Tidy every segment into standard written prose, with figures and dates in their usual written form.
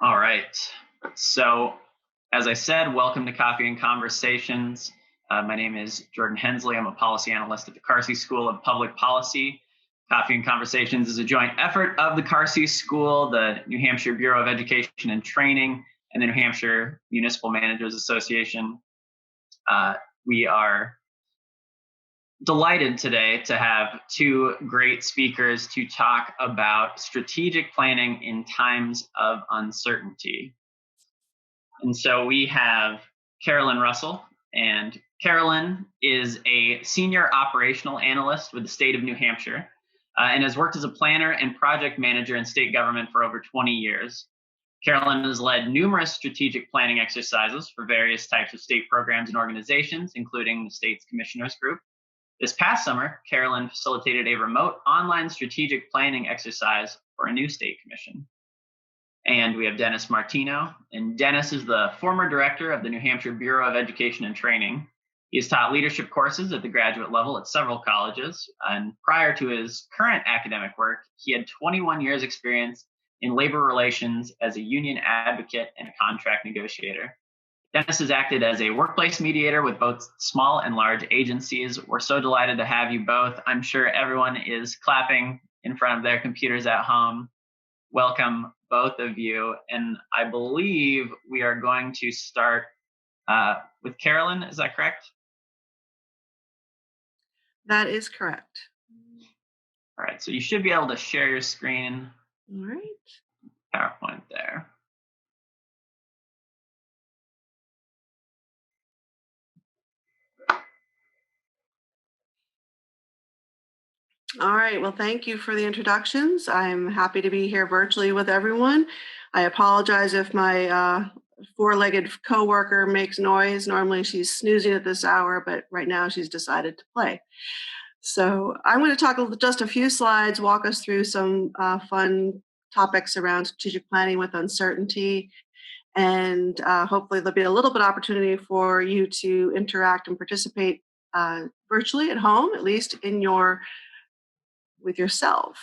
All right. So, as I said, welcome to Coffee and Conversations. My name is Jordan Hensley. I'm a policy analyst at the Carsey School of Public Policy. Coffee and Conversations is a joint effort of the Carsey School, the New Hampshire Bureau of Education and Training, and the New Hampshire Municipal Managers Association. We are delighted today to have two great speakers to talk about strategic planning in times of uncertainty. And so we have Carolyn Russell, and Carolyn is a senior operational analyst with the State of New Hampshire and has worked as a planner and project manager in state government for over 20 years. Carolyn has led numerous strategic planning exercises for various types of state programs and organizations, including the state's commissioners group. This past summer, Carolyn facilitated a remote online strategic planning exercise for a new state commission. And we have Dennis Martino, and Dennis is the former director of the New Hampshire Bureau of Education and Training. He has taught leadership courses at the graduate level at several colleges, and prior to his current academic work, he had 21 years experience in labor relations as a union advocate and a contract negotiator. Dennis has acted as a workplace mediator with both small and large agencies. We're so delighted to have you both. I'm sure everyone is clapping in front of their computers at home. Welcome, both of you. And I believe we are going to start with Carolyn. Is that correct? That is correct. All right, so you should be able to share your screen. All right. PowerPoint there. All right. Well, thank you for the introductions. I'm happy to be here virtually with everyone. I apologize if my four-legged coworker makes noise. Normally she's snoozing at this hour, but right now she's decided to play. So I'm going to talk just a few slides, walk us through some fun topics around strategic planning with uncertainty. And hopefully there'll be a little bit of opportunity for you to interact and participate virtually at home, at least with yourself.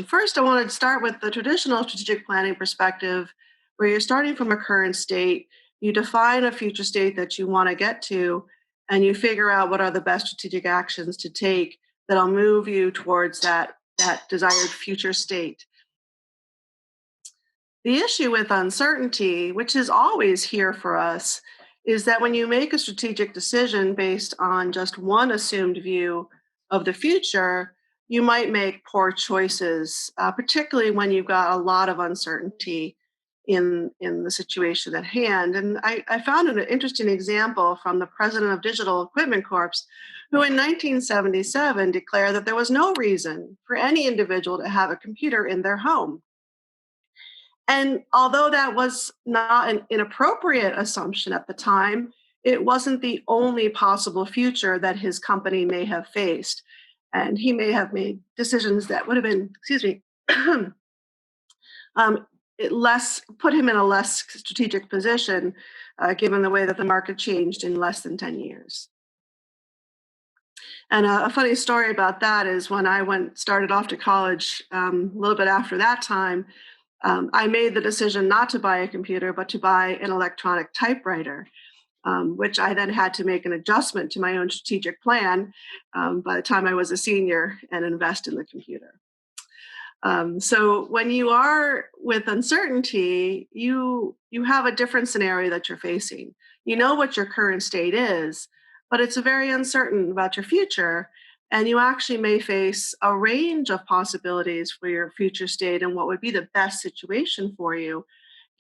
First, I want to start with the traditional strategic planning perspective, where you're starting from a current state, you define a future state that you want to get to, and you figure out what are the best strategic actions to take that'll move you towards that desired future state. The issue with uncertainty, which is always here for us, is that when you make a strategic decision based on just one assumed view of the future, you might make poor choices, particularly when you've got a lot of uncertainty in the situation at hand. And I found an interesting example from the president of Digital Equipment Corp., who in 1977 declared that there was no reason for any individual to have a computer in their home. And although that was not an inappropriate assumption at the time, it wasn't the only possible future that his company may have faced. And he may have made decisions that would have been, put him in a less strategic position, given the way that the market changed in less than 10 years. And a funny story about that is when I started off to college, a little bit after that time, I made the decision not to buy a computer, but to buy an electronic typewriter, which I then had to make an adjustment to my own strategic plan by the time I was a senior and invest in the computer. So when you are with uncertainty, you have a different scenario that you're facing. You know what your current state is, but it's very uncertain about your future. And you actually may face a range of possibilities for your future state and what would be the best situation for you,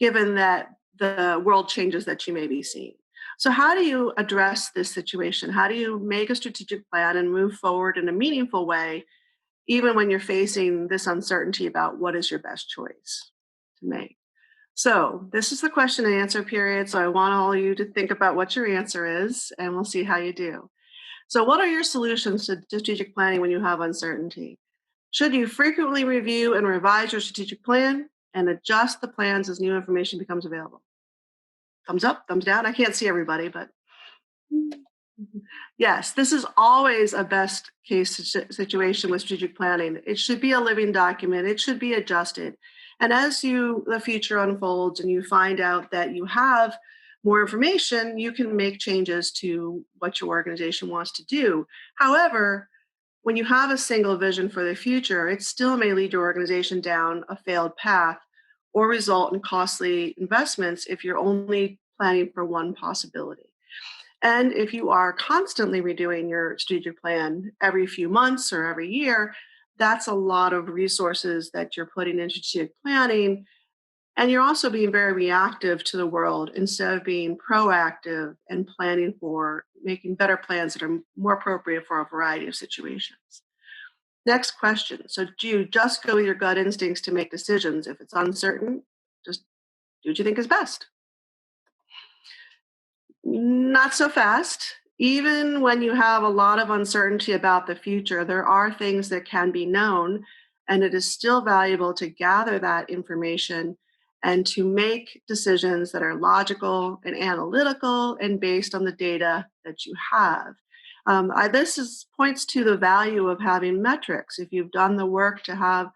given that the world changes that you may be seeing. So how do you address this situation? How do you make a strategic plan and move forward in a meaningful way, even when you're facing this uncertainty about what is your best choice to make? So this is the question and answer period. So I want all of you to think about what your answer is, and we'll see how you do. So what are your solutions to strategic planning when you have uncertainty? Should you frequently review and revise your strategic plan and adjust the plans as new information becomes available? Thumbs up, thumbs down. I can't see everybody, but yes, this is always a best case situation with strategic planning. It should be a living document. It should be adjusted. And as the future unfolds and you find out that you have more information, you can make changes to what your organization wants to do. However, when you have a single vision for the future, it still may lead your organization down a failed path or result in costly investments if you're only planning for one possibility. And if you are constantly redoing your strategic plan every few months or every year, that's a lot of resources that you're putting into strategic planning. And you're also being very reactive to the world instead of being proactive and planning for making better plans that are more appropriate for a variety of situations. Next question. So, do you just go with your gut instincts to make decisions? If it's uncertain, just do what you think is best. Not so fast. Even when you have a lot of uncertainty about the future, there are things that can be known, and it is still valuable to gather that information and to make decisions that are logical and analytical and based on the data that you have. This points to the value of having metrics. If you've done the work to have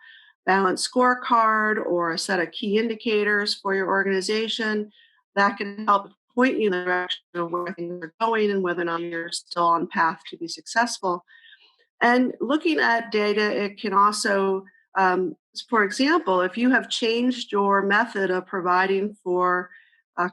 balanced scorecard or a set of key indicators for your organization, that can help point you in the direction of where things are going and whether or not you're still on path to be successful. And looking at data, it can also, for example, if you have changed your method of providing for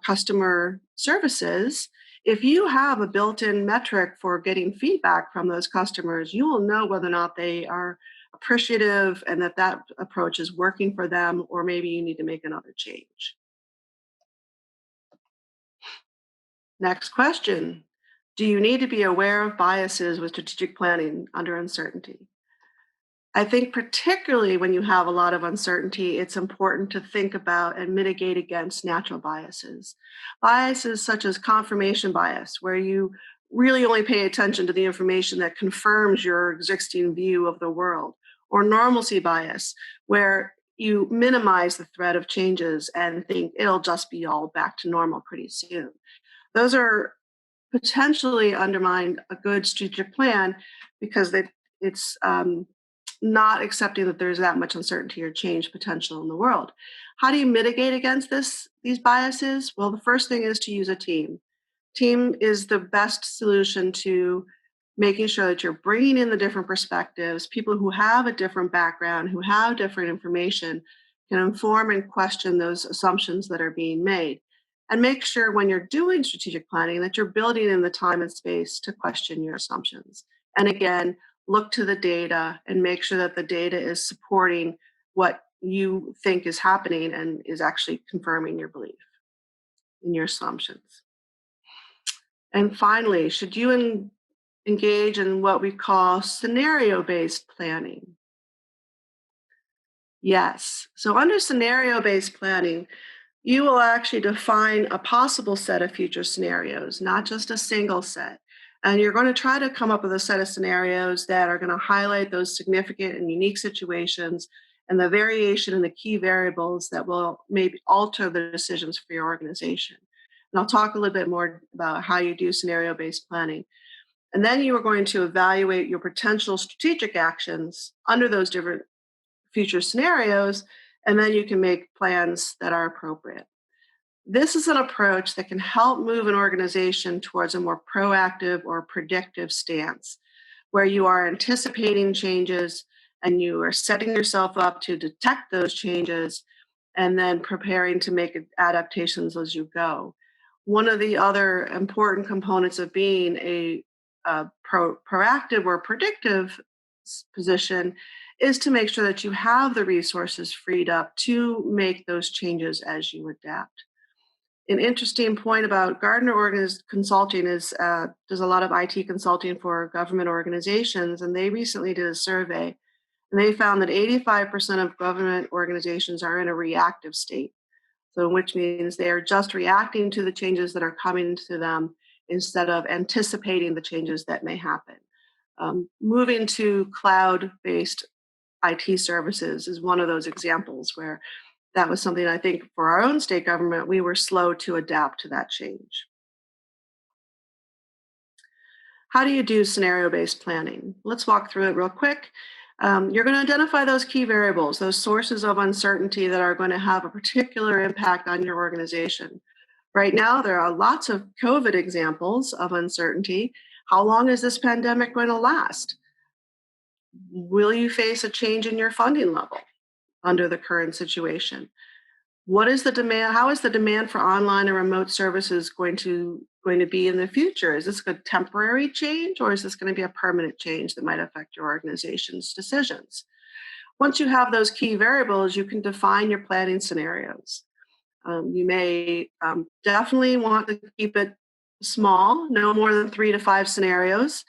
customer services, if you have a built-in metric for getting feedback from those customers, you will know whether or not they are appreciative and that approach is working for them, or maybe you need to make another change. Next question. Do you need to be aware of biases with strategic planning under uncertainty? I think particularly when you have a lot of uncertainty, it's important to think about and mitigate against natural biases. Biases such as confirmation bias, where you really only pay attention to the information that confirms your existing view of the world, or normalcy bias, where you minimize the threat of changes and think it'll just be all back to normal pretty soon. Those are potentially undermine a good strategic plan because it's not accepting that there's that much uncertainty or change potential in the world. How do you mitigate against these biases? Well, the first thing is to use a team. Team is the best solution to making sure that you're bringing in the different perspectives. People who have a different background, who have different information, can inform and question those assumptions that are being made. And make sure when you're doing strategic planning that you're building in the time and space to question your assumptions. And again, look to the data and make sure that the data is supporting what you think is happening and is actually confirming your belief in your assumptions. And finally, should you engage in what we call scenario-based planning? Yes. So under scenario-based planning, you will actually define a possible set of future scenarios, not just a single set. And you're going to try to come up with a set of scenarios that are going to highlight those significant and unique situations and the variation in the key variables that will maybe alter the decisions for your organization. And I'll talk a little bit more about how you do scenario-based planning. And then you are going to evaluate your potential strategic actions under those different future scenarios, and then you can make plans that are appropriate. This is an approach that can help move an organization towards a more proactive or predictive stance, where you are anticipating changes and you are setting yourself up to detect those changes and then preparing to make adaptations as you go. One of the other important components of being a proactive or predictive position is to make sure that you have the resources freed up to make those changes as you adapt. An interesting point about Gardner Consulting is does a lot of IT consulting for government organizations, and they recently did a survey, and they found that 85% of government organizations are in a reactive state. So, which means they are just reacting to the changes that are coming to them instead of anticipating the changes that may happen. Moving to cloud-based IT services is one of those examples where that was something I think for our own state government, we were slow to adapt to that change. How do you do scenario-based planning? Let's walk through it real quick. You're going to identify those key variables, those sources of uncertainty that are going to have a particular impact on your organization. Right now, there are lots of COVID examples of uncertainty. How long is this pandemic going to last? Will you face a change in your funding level under the current situation? What is the demand? How is the demand for online and remote services going to be in the future? Is this a temporary change, or is this going to be a permanent change that might affect your organization's decisions? Once you have those key variables, you can define your planning scenarios. You may definitely want to keep it small, no more than 3 to 5 scenarios.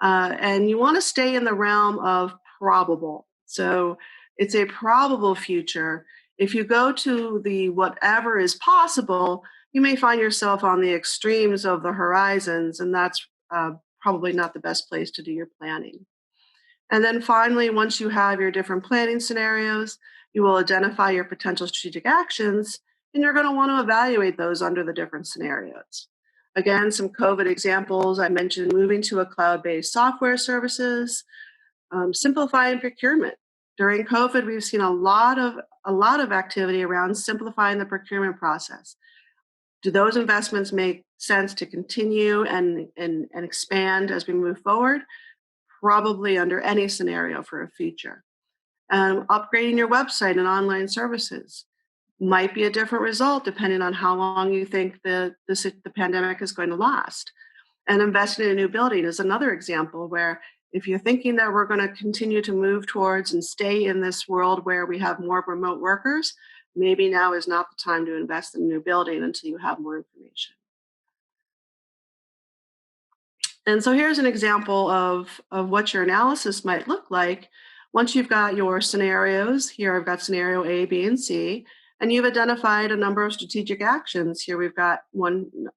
And you want to stay in the realm of probable. So it's a probable future. If you go to the whatever is possible, you may find yourself on the extremes of the horizons, and that's probably not the best place to do your planning. And then finally, once you have your different planning scenarios, you will identify your potential strategic actions, and you're going to want to evaluate those under the different scenarios. Again, some COVID examples. I mentioned moving to a cloud-based software services, simplifying procurement. During COVID, we've seen a lot of activity around simplifying the procurement process. Do those investments make sense to continue and expand as we move forward? Probably under any scenario for a future. Upgrading your website and online services might be a different result depending on how long you think the pandemic is going to last. And investing in a new building is another example where if you're thinking that we're going to continue to move towards and stay in this world where we have more remote workers, maybe now is not the time to invest in a new building until you have more information. And so here's an example of what your analysis might look like once you've got your scenarios. Here I've got scenario A, B, and C, and you've identified a number of strategic actions. Here we've got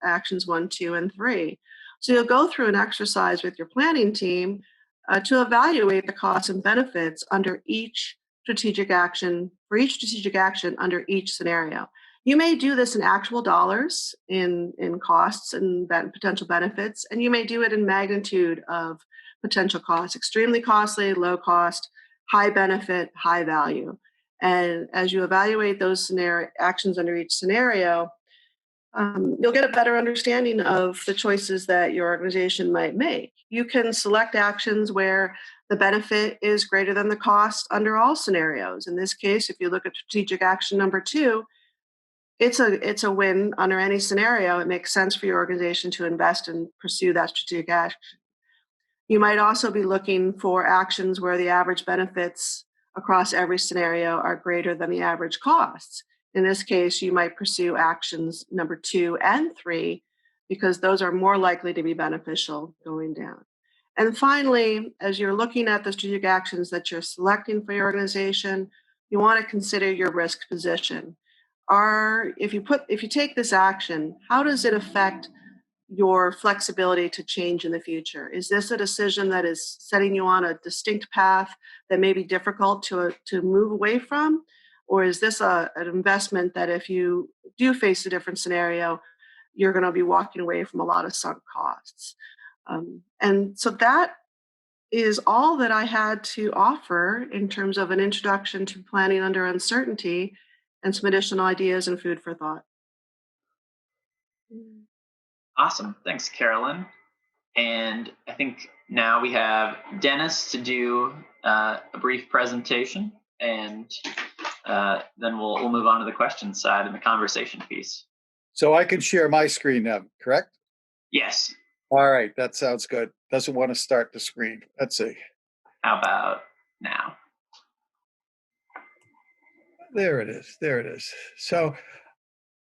actions 1, 2, and 3. So you'll go through an exercise with your planning team to evaluate the costs and benefits under each strategic action, for each strategic action under each scenario. You may do this in actual dollars in costs and potential benefits, and you may do it in magnitude of potential costs: extremely costly, low cost, high benefit, high value. And as you evaluate those actions under each scenario, you'll get a better understanding of the choices that your organization might make. You can select actions where the benefit is greater than the cost under all scenarios. In this case, if you look at strategic action number 2, it's a win under any scenario. It makes sense for your organization to invest and pursue that strategic action. You might also be looking for actions where the average benefits across every scenario are greater than the average costs. In this case, you might pursue actions number 2 and 3 because those are more likely to be beneficial going down. And finally, as you're looking at the strategic actions that you're selecting for your organization, you want to consider your risk position. If you take this action, how does it affect your flexibility to change in the future? Is this a decision that is setting you on a distinct path that may be difficult to move away from? Or is this an investment that if you do face a different scenario, you're going to be walking away from a lot of sunk costs? And so that is all that I had to offer in terms of an introduction to planning under uncertainty and some additional ideas and food for thought. Awesome. Thanks, Carolyn. And I think now we have Dennis to do a brief presentation, and then we'll move on to the question side and the conversation piece. So I can share my screen now, correct? Yes. All right, that sounds good. Doesn't want to start the screen. Let's see. How about now? There it is. There it is. So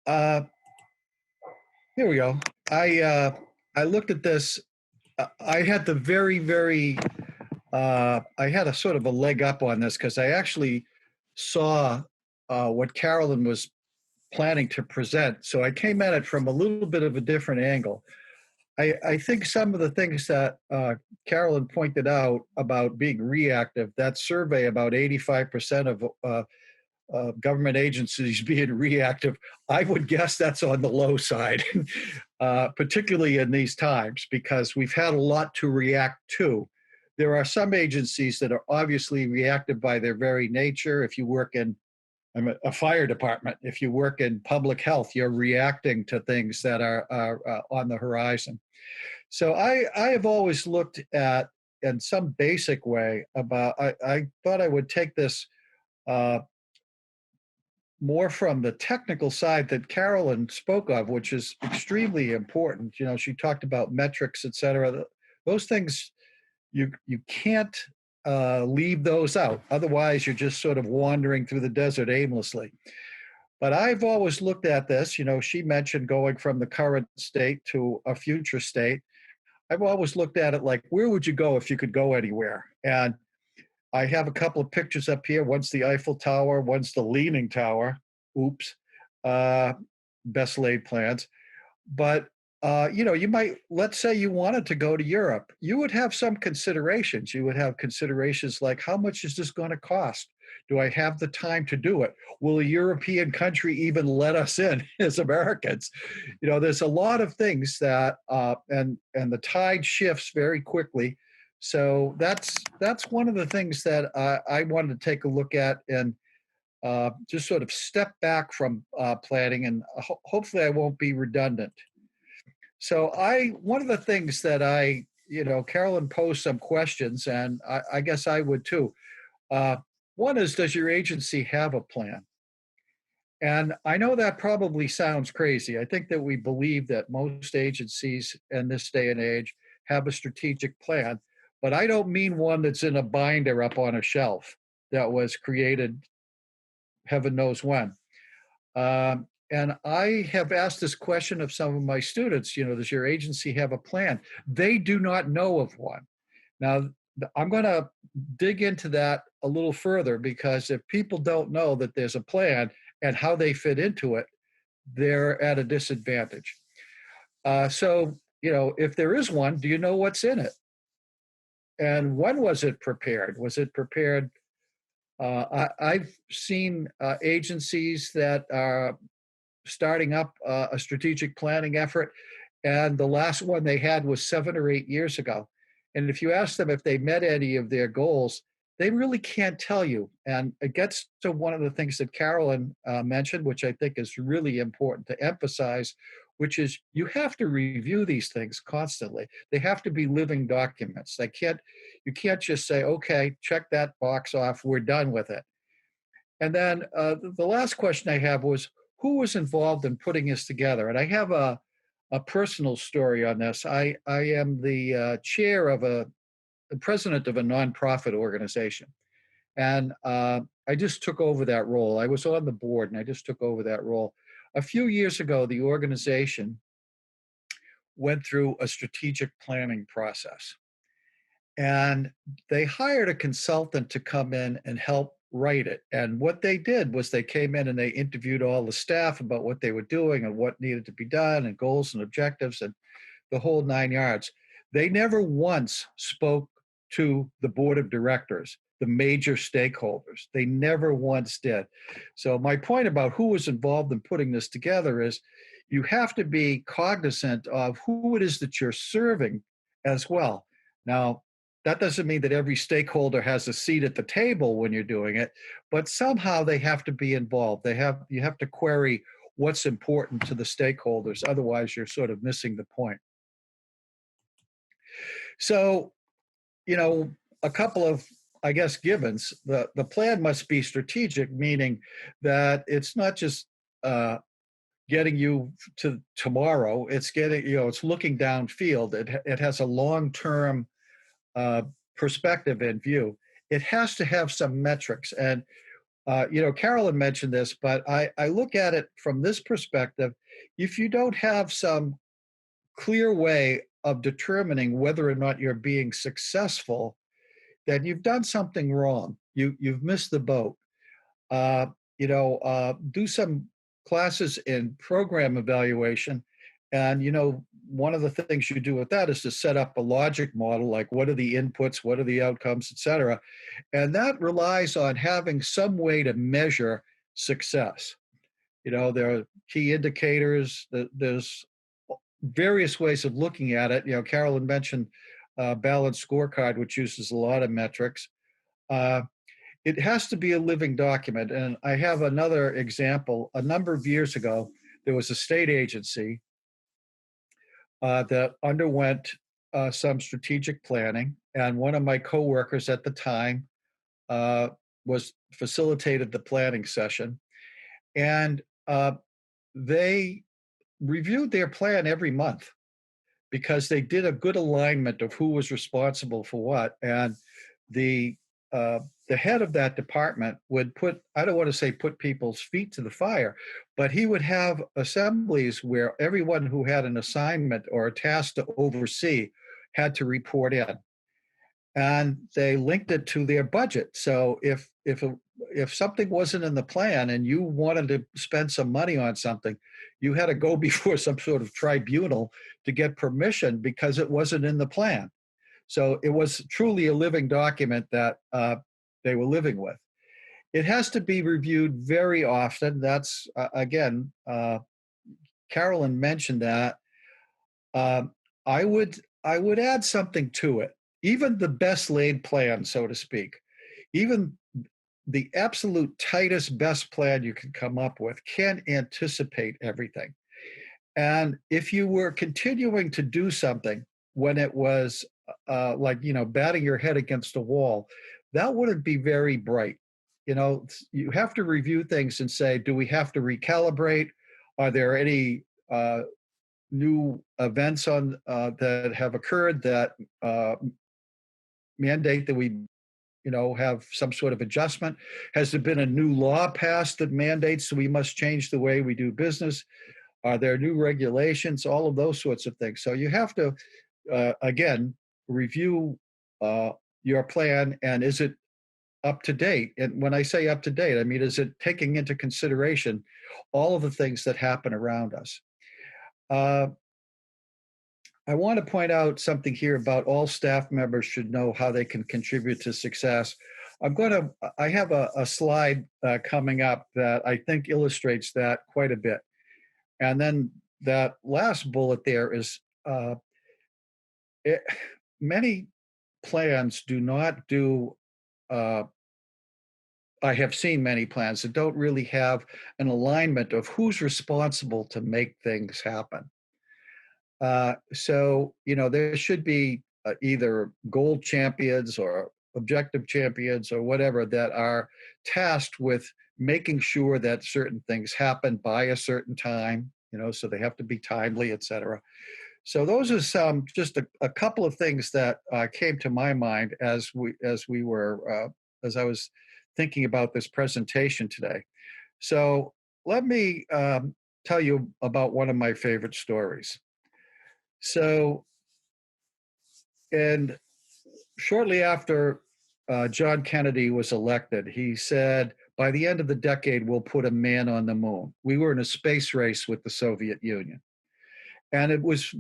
here we go. I looked at this. I had the I had a sort of a leg up on this because I actually saw what Carolyn was planning to present. So I came at it from a little bit of a different angle. I think some of the things that Carolyn pointed out about being reactive, that survey about 85% of government agencies being reactive, I would guess that's on the low side, particularly in these times, because we've had a lot to react to. there are some agencies that are obviously reactive by their very nature. If you work in a fire department, if you work in public health, you're reacting to things that are on the horizon. So I have always looked at, in some basic way, about, I thought I would take this more from the technical side that Carolyn spoke of, which is extremely important. You know, she talked about metrics, et cetera. Those things, you can't leave those out. Otherwise, you're just sort of wandering through the desert aimlessly. But I've always looked at this. You know, she mentioned going from the current state to a future state. I've always looked at it like, where would you go if you could go anywhere? And I have a couple of pictures up here. One's the Eiffel Tower, one's the Leaning Tower. Oops, best laid plans. But you know, you might, let's say you wanted to go to Europe, you would have some considerations. You would have considerations like, how much is this going to cost? Do I have the time to do it? Will a European country even let us in as Americans? You know, there's a lot of things that, and the tide shifts very quickly. So that's one of the things that I wanted to take a look at, and just sort of step back from planning, and hopefully I won't be redundant. So one of the things that you know, Carolyn posed some questions, and I guess I would too. One is, does your agency have a plan? And I know that probably sounds crazy. I think that we believe that most agencies in this day and age have a strategic plan, but I don't mean one that's in a binder up on a shelf that was created heaven knows when. And I have asked this question of some of my students, you know, does your agency have a plan? They do not know of one. Now, I'm going to dig into that a little further, because if people don't know that there's a plan and how they fit into it, they're at a disadvantage. So, you know, if there is one, do you know what's in it? And when was it prepared? Was it prepared? I've seen agencies that are starting up a strategic planning effort, and the last one they had was 7 or 8 years ago. And if you ask them if they met any of their goals, they really can't tell you. And it gets to one of the things that Carolyn mentioned, which I think is really important to emphasize, which is you have to review these things constantly. They have to be living documents. You can't just say, okay, check that box off, we're done with it. And then the last question I have was, who was involved in putting this together? And I have a personal story on this. I am the chair of the president of a nonprofit organization. And I just took over that role. I was on the board and I just took over that role. A few years ago, the organization went through a strategic planning process. And they hired a consultant to come in and help write it. And what they did was they came in and they interviewed all the staff about what they were doing and what needed to be done and goals and objectives and the whole 9 yards. They never once spoke to the board of directors, the major stakeholders. They never once did. So my point about who was involved in putting this together is you have to be cognizant of who it is that you're serving as well. Now, that doesn't mean that every stakeholder has a seat at the table when you're doing it, but somehow they have to be involved. You have to query what's important to the stakeholders. Otherwise, you're sort of missing the point. So, you know, a couple of, I guess, givens. The plan must be strategic, meaning that it's not just getting you to tomorrow. It's getting, you know, it's looking downfield. It has a long-term perspective in view. It has to have some metrics. And, you know, Carolyn mentioned this, but I look at it from this perspective. If you don't have some clear way of determining whether or not you're being successful, then you've done something wrong. You've missed the boat. You know, do some classes in program evaluation. And, you know, one of the things you do with that is to set up a logic model, like what are the inputs, what are the outcomes, et cetera. And that relies on having some way to measure success. You know, there are key indicators, there's various ways of looking at it. You know, Carolyn mentioned balanced scorecard, which uses a lot of metrics. It has to be a living document. And I have another example. A number of years ago, there was a state agency that underwent some strategic planning. And one of my coworkers at the time was facilitated the planning session. And they reviewed their plan every month because they did a good alignment of who was responsible for what. And the head of that department would put, I don't want to say put people's feet to the fire, but he would have assemblies where everyone who had an assignment or a task to oversee had to report in. And they linked it to their budget. So if something wasn't in the plan and you wanted to spend some money on something, you had to go before some sort of tribunal to get permission because it wasn't in the plan. So it was truly a living document that they were living with. It has to be reviewed very often. That's, again, Carolyn mentioned that. I would add something to it. Even the best laid plan, so to speak, even the absolute tightest, best plan you can come up with can't anticipate everything. And if you were continuing to do something when it was like, batting your head against a wall, that wouldn't be very bright. You have to review things and say, do we have to recalibrate? Are there any new events that have occurred that mandate that we have some sort of adjustment? Has there been a new law passed that mandates that we must change the way we do business? Are there new regulations? All of those sorts of things. So you have to, again, review your plan, and is it up to date? And when I say up to date, I mean, is it taking into consideration all of the things that happen around us? I want to point out something here about all staff members should know how they can contribute to success. I have a slide coming up that I think illustrates that quite a bit. And then that last bullet there is many plans do not do, I have seen many plans that don't really have an alignment of who's responsible to make things happen. So, there should be either gold champions or objective champions or whatever that are tasked with making sure that certain things happen by a certain time, so they have to be timely, et cetera. So those are just a couple of things that came to my mind as I was thinking about this presentation today. So let me tell you about one of my favorite stories. So, and shortly after John Kennedy was elected, he said, by the end of the decade, we'll put a man on the moon. We were in a space race with the Soviet Union. And it was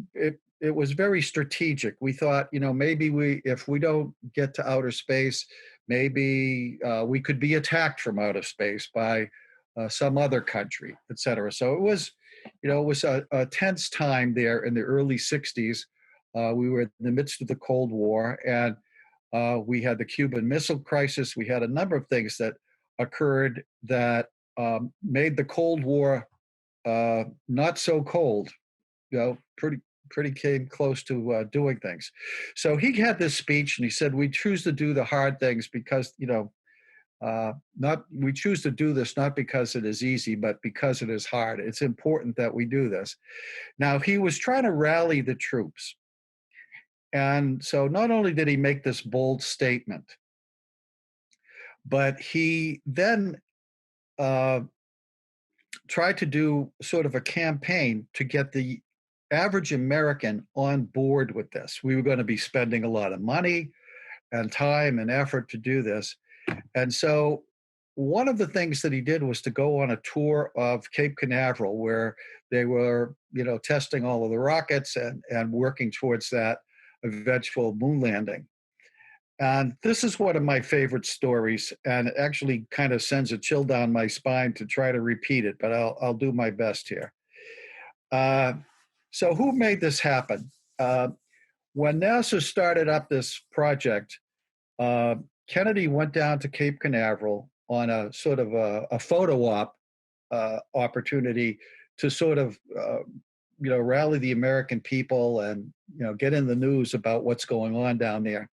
very strategic. We thought, maybe if we don't get to outer space, maybe we could be attacked from outer space by some other country, et cetera. So it was a tense time there in the early 60s. We were in the midst of the Cold War, and we had the Cuban Missile Crisis. We had a number of things that occurred that made the Cold War not so cold. Pretty came close to doing things. So he had this speech, and he said, "We choose to do the hard things because we choose to do this not because it is easy, but because it is hard. It's important that we do this." Now, he was trying to rally the troops. And so not only did he make this bold statement, but he then tried to do sort of a campaign to get the average American on board with this. We were going to be spending a lot of money and time and effort to do this. And so one of the things that he did was to go on a tour of Cape Canaveral, where they were, testing all of the rockets and working towards that eventual moon landing. And this is one of my favorite stories, and it actually kind of sends a chill down my spine to try to repeat it, but I'll do my best here. So who made this happen? when NASA started up this project, Kennedy went down to Cape Canaveral on a sort of a photo op opportunity to sort of rally the American people and get in the news about what's going on down there.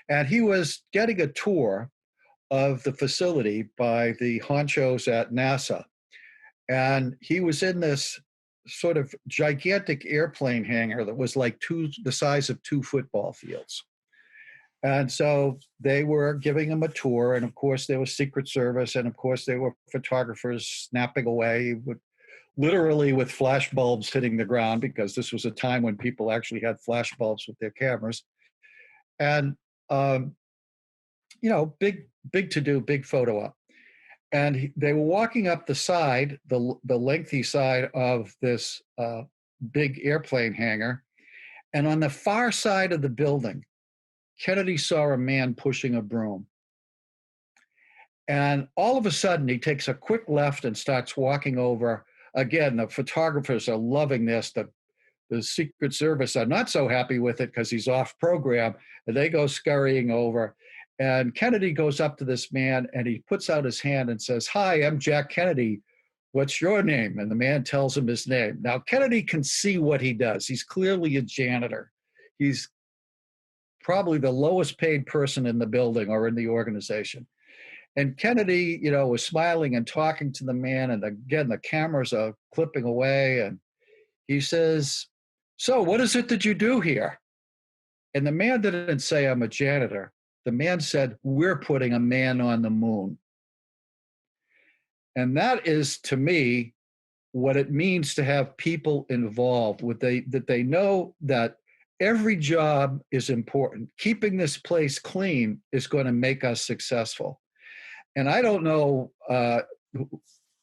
And he was getting a tour of the facility by the honchos at NASA. And he was in this sort of gigantic airplane hangar that was like the size of 2 football fields. And so they were giving him a tour. And of course, there was Secret Service. And of course, there were photographers snapping away literally with flash bulbs hitting the ground, because this was a time when people actually had flash bulbs with their cameras. And, big to do, big photo op. And they were walking up the side, the lengthy side of this big airplane hangar. And on the far side of the building, Kennedy saw a man pushing a broom. And all of a sudden, he takes a quick left and starts walking over. Again, the photographers are loving this. The Secret Service are not so happy with it because he's off program. And they go scurrying over. And Kennedy goes up to this man and he puts out his hand and says, "Hi, I'm Jack Kennedy. What's your name?" And the man tells him his name. Now, Kennedy can see what he does. He's clearly a janitor. He's probably the lowest paid person in the building or in the organization. And Kennedy, was smiling and talking to the man. And again, the cameras are clipping away. And he says, "So what is it that you do here?" And the man didn't say, "I'm a janitor." The man said, "We're putting a man on the moon." And that is, to me, what it means to have people involved that they know that every job is important. Keeping this place clean is going to make us successful. And I don't know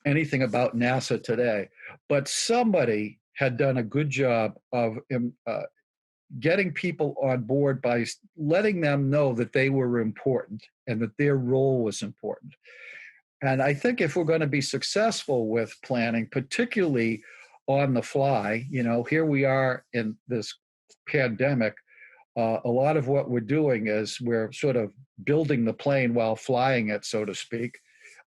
anything about NASA today, but somebody had done a good job of getting people on board by letting them know that they were important and that their role was important. And I think if we're going to be successful with planning, particularly on the fly, here we are in this pandemic, a lot of what we're doing is we're sort of building the plane while flying it, so to speak.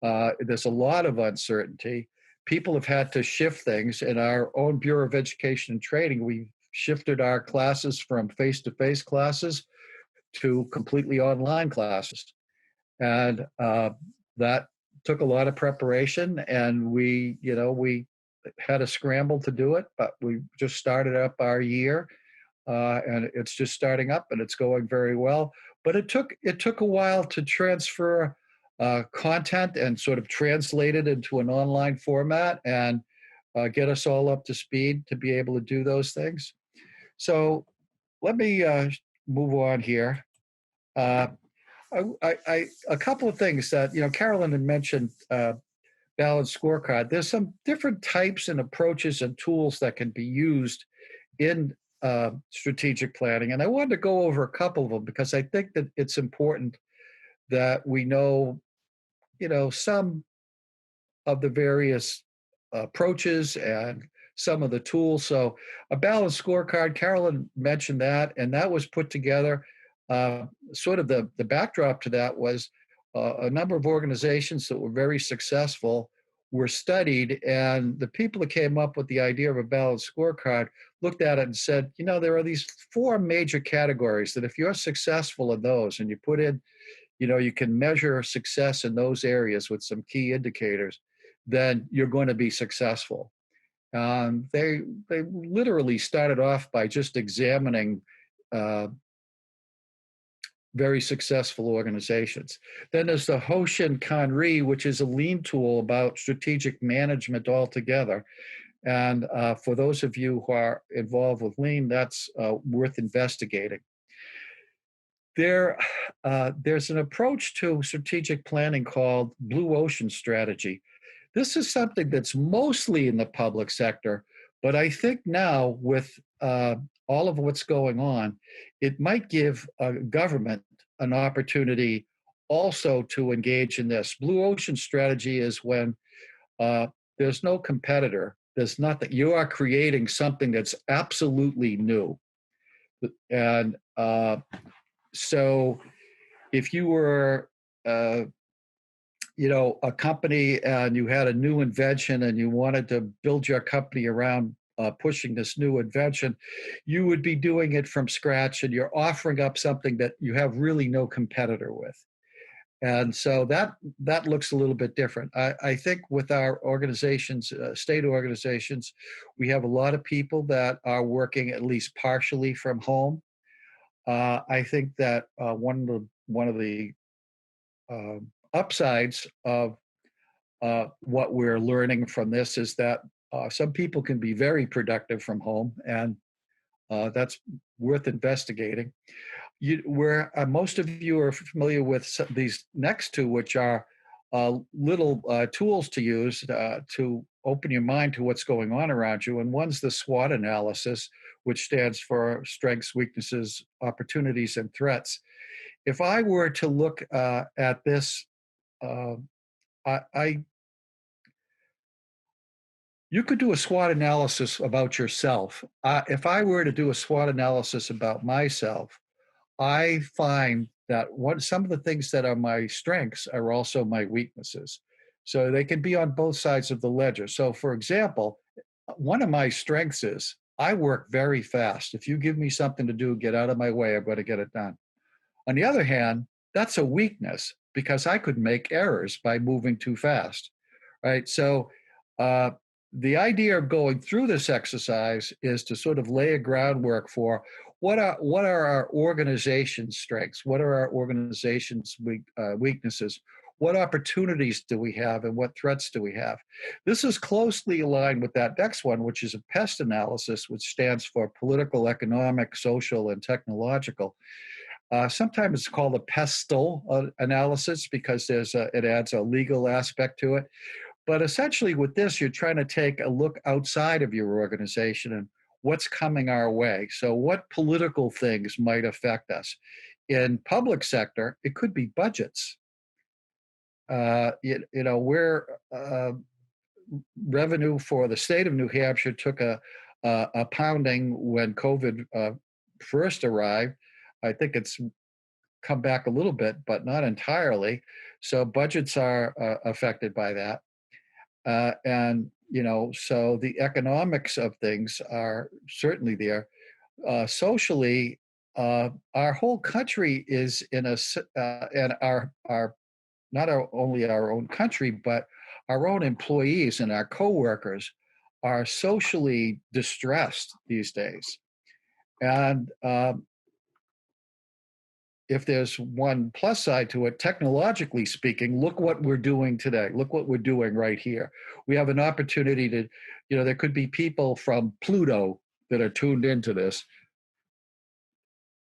There's a lot of uncertainty. People have had to shift things. In our own Bureau of Education and Training, we've shifted our classes from face-to-face classes to completely online classes. And that took a lot of preparation, and we had a scramble to do it, but we just started up our year, and it's just starting up, and it's going very well. But it took a while to transfer content and sort of translate it into an online format and get us all up to speed to be able to do those things. So let me move on here. A couple of things that, Carolyn had mentioned, balanced scorecard. There's some different types and approaches and tools that can be used in strategic planning. And I wanted to go over a couple of them because I think that it's important that we know, some of the various approaches and some of the tools. So a balanced scorecard, Carolyn mentioned that, and that was put together. Sort of the backdrop to that was a number of organizations that were very successful were studied, and the people that came up with the idea of a balanced scorecard looked at it and said, there are these 4 major categories that if you're successful in those and you put in, you can measure success in those areas with some key indicators, then you're going to be successful. They literally started off by just examining very successful organizations. Then there's the Hoshin-Kanri, which is a lean tool about strategic management altogether. And for those of you who are involved with lean, that's worth investigating. There's an approach to strategic planning called Blue Ocean strategy. This is something that's mostly in the public sector, but I think now with all of what's going on, it might give government an opportunity also to engage in this. Blue Ocean strategy is when there's no competitor, there's nothing. You are creating something that's absolutely new. And so if you were, a company and you had a new invention and you wanted to build your company around pushing this new invention, you would be doing it from scratch and you're offering up something that you have really no competitor with. And so that looks a little bit different. I think with our organizations, state organizations, we have a lot of people that are working at least partially from home. I think that one of the upsides of what we're learning from this is that some people can be very productive from home, and that's worth investigating. Where most of you are familiar with these next two, which are little tools to use to open your mind to what's going on around you. And one's the SWOT analysis, which stands for strengths, weaknesses, opportunities, and threats. If I were to look at this, you could do a SWOT analysis about yourself. If I were to do a SWOT analysis about myself, I find that some of the things that are my strengths are also my weaknesses. So they can be on both sides of the ledger. So for example, one of my strengths is I work very fast. If you give me something to do, get out of my way, I'm going to get it done. On the other hand, that's a weakness because I could make errors by moving too fast, right? So the idea of going through this exercise is to sort of lay a groundwork for what are our organization's strengths? What are our organization's weaknesses? What opportunities do we have and what threats do we have? This is closely aligned with that next one, which is a PEST analysis, which stands for political, economic, social, and technological. Sometimes it's called a pestle analysis because it adds a legal aspect to it. But essentially with this, you're trying to take a look outside of your organization and what's coming our way. So what political things might affect us? In public sector, it could be budgets. Where revenue for the state of New Hampshire took a pounding when COVID first arrived. I think it's come back a little bit, but not entirely. So budgets are affected by that. So the economics of things are certainly there. Socially, our whole country is in and our not only our own country, but our own employees and our coworkers are socially distressed these days. And if there's one plus side to it, technologically speaking, look what we're doing today. Look what we're doing right here. We have an opportunity to, there could be people from Pluto that are tuned into this.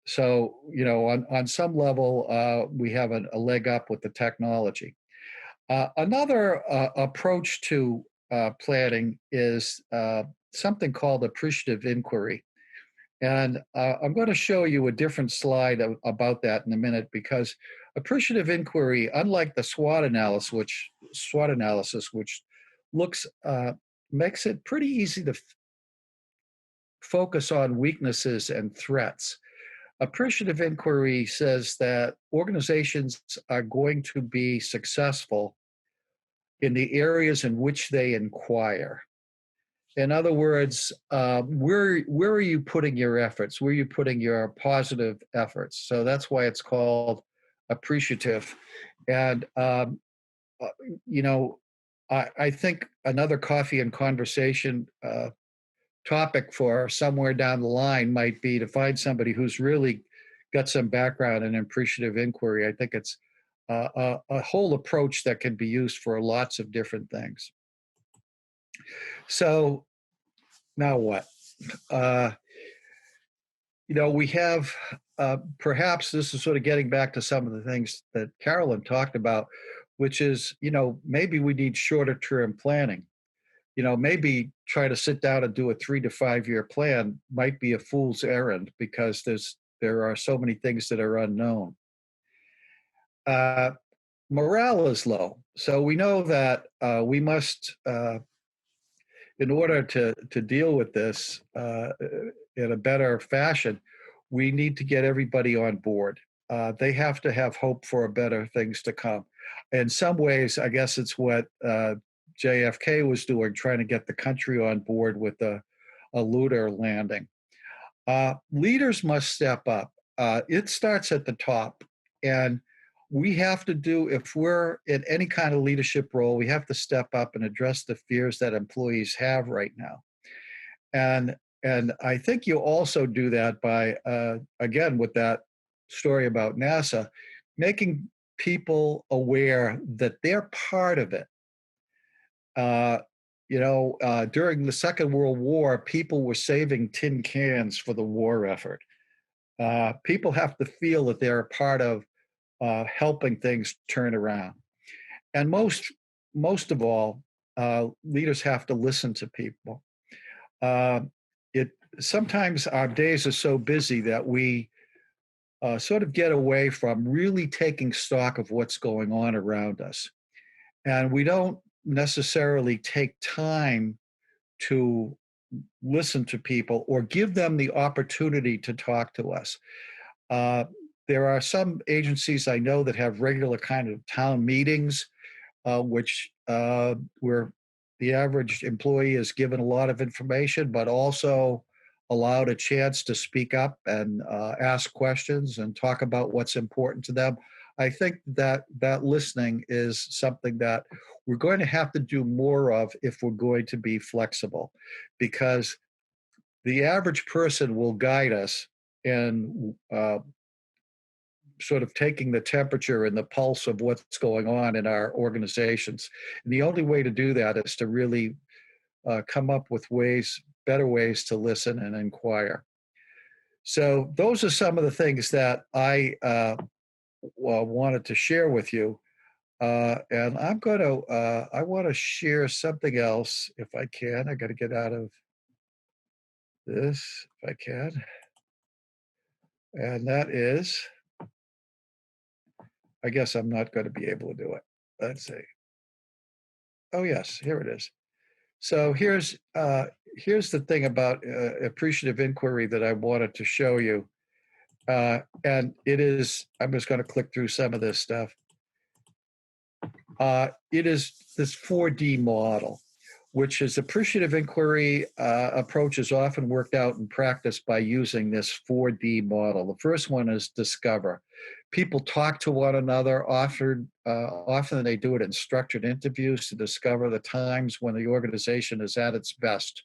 So, on some level, we have a leg up with the technology. Another approach to planning is something called appreciative inquiry. And I'm going to show you a different slide about that in a minute, because appreciative inquiry, unlike the SWOT analysis, which makes it pretty easy to focus on weaknesses and threats. Appreciative inquiry says that organizations are going to be successful in the areas in which they inquire. In other words, where are you putting your efforts? Where are you putting your positive efforts? So that's why it's called appreciative. And, I think another coffee and conversation topic for somewhere down the line might be to find somebody who's really got some background in appreciative inquiry. I think it's a whole approach that can be used for lots of different things. So now what? We have, perhaps this is sort of getting back to some of the things that Carolyn talked about, which is, maybe we need shorter term planning. Maybe try to sit down and do a 3 to 5 year plan might be a fool's errand because there are so many things that are unknown. Morale is low. So we know that we must, in order to deal with this in a better fashion, we need to get everybody on board. They have to have hope for better things to come. In some ways, I guess it's what JFK was doing, trying to get the country on board with a lunar landing. Leaders must step up. It starts at the top. And we have to do, if we're in any kind of leadership role, we have to step up and address the fears that employees have right now. And I think you also do that by, again, with that story about NASA, making people aware that they're part of it. During the Second World War, people were saving tin cans for the war effort. People have to feel that they're a part of helping things turn around. And most of all, leaders have to listen to people. Sometimes our days are so busy that we sort of get away from really taking stock of what's going on around us. And we don't necessarily take time to listen to people or give them the opportunity to talk to us. There are some agencies I know that have regular kind of town meetings, where the average employee is given a lot of information, but also allowed a chance to speak up and ask questions and talk about what's important to them. I think that listening is something that we're going to have to do more of if we're going to be flexible, because the average person will guide us in sort of taking the temperature and the pulse of what's going on in our organizations. And the only way to do that is to really come up with better ways to listen and inquire. So those are some of the things that I wanted to share with you. And I want to share something else if I can. I got to get out of this if I can. And that is, I guess I'm not going to be able to do it. Let's see. Oh, yes, here it is. So here's the thing about appreciative inquiry that I wanted to show you. And it is, I'm just going to click through some of this stuff. It is this 4D model, which is appreciative inquiry approach is often worked out in practice by using this 4D model. The first one is discover. People talk to one another. Often they do it in structured interviews to discover the times when the organization is at its best.